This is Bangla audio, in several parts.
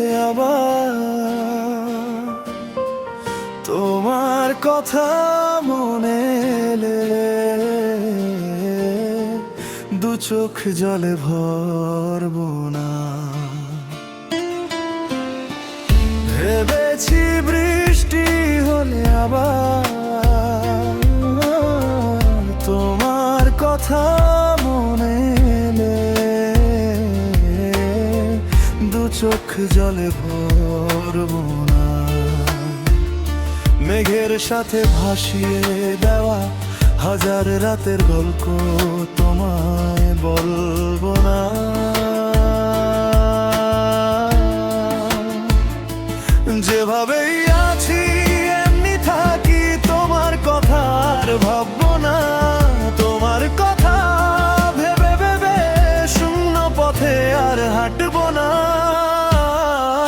হলে আবার তোমার কথা মনে এলে দু চোখ জলে ভরবো না। ভেবেছি বৃষ্টি হলে আবার তোমার কথা মনে এলে দু চোখ জলে ভরবো না। মেঘের সাথে ভাসিয়ে দেওয়া হাজার রাতের গল্প তোমায় বলবো না। যেভাবেই আছি এমনি থাকি, তোমার কথা আর ভাববো না। তোমার কথা ভেবে ভেবে শূন্য পথে আর হাঁটবো না।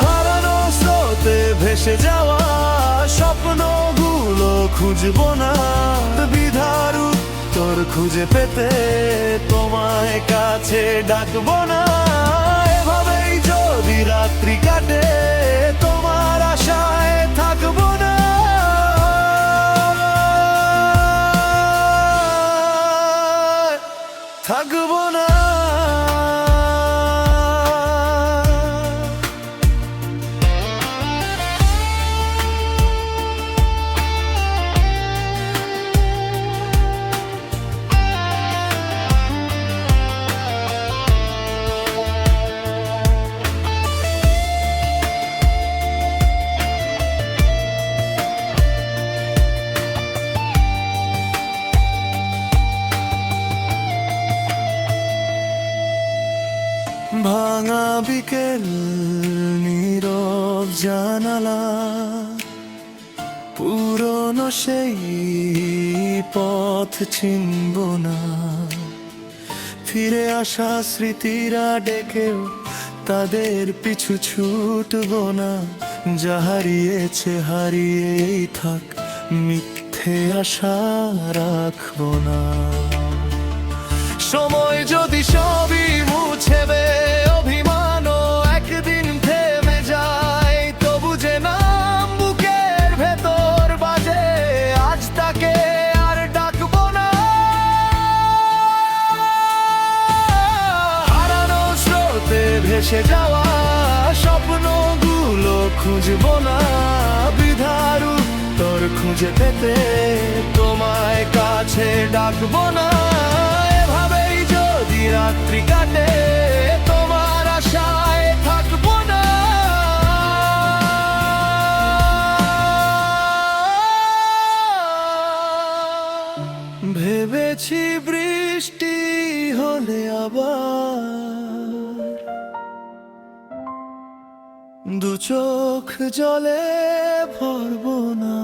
হারানো স্রোতে ভেসে যাওয়া স্বপ্নগুলো খুঁজবো না। বিধার উত্তর খুঁজে পেতে তোমায় কাছে ডাকবো না। এভাবেই যদি রাত্রি কাটে তোমার আশায় থাকবো না। থাকবো না। ভাঙা বিকেল নীরব জানালা, পুরনো সেই পথ চিনব না। ফিরে আসা স্মৃতিরা ডেকেও তাদের পিছু ছুটব না। যা হারিয়েছে হারিয়েই থাক, মিথ্যে আশা রাখবো না। সময় যদি সবই মুছেবে, অভিমানও একদিন থেমে যায়, তবু যে নাম বুকের ভেতর বাজে, আজ তাকে আর ডাকবো না। হারানো স্রোতে ভেসে যাওয়া স্বপ্নগুলো খুঁজবো না। বিধার উত্তর খুঁজে পেতে তোমায় কাছে ডাকবো না। রাত্রি কাটে তোমার আশায় থাকবো না। ভেবেছি বৃষ্টি হলে আবার দু চোখ জলে ভরবো না।